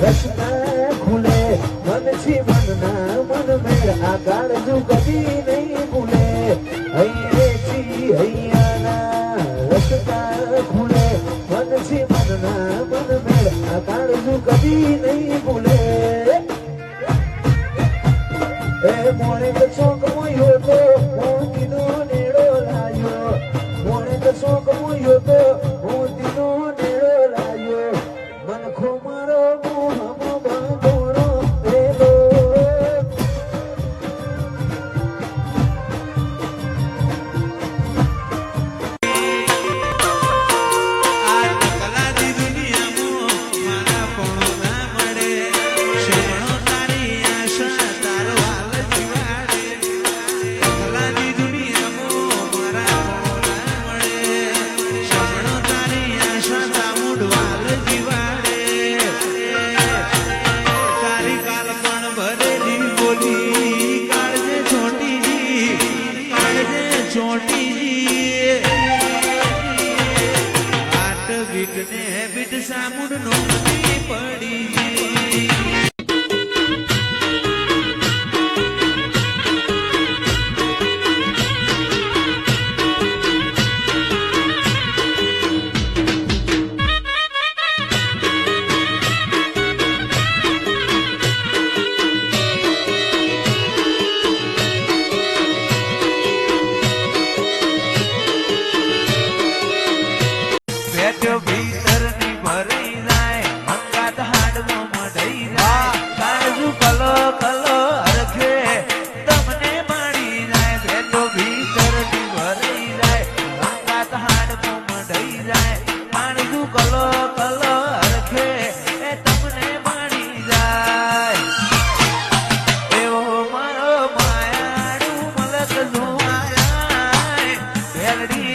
રસ્તા ખુલે મન થી મનના મન મેળ આ કાળજુ કદી નહીં ભૂલે હૈયાના રસ્તા ખુલે મન થી મનના મન મેળ આ કાળજુ કદી નહીં ભૂલે એ મોણે તો ચોક મોયો તો મોતીનો નેડો લાયો મોણે તો ચોક મોયો તો મોતીનો નેડો લાયો મન ખો મારો મોહમાં બાંધોરો રેલો સામુડ નો પડી બેઠો ભીતર ની ભરી જાય મંગાત હાડવો મઢઈ જાય કાળજુ કલો કલો અરખે તમને માડી જાય બેઠો ભીતર ની ભરી જાય મંગાત હાડવો મઢઈ જાય કાળજુ કલો કલો અરખે એ તમને માડી જાય એવો મારો માયાડું મલક જોવાય ભેરડી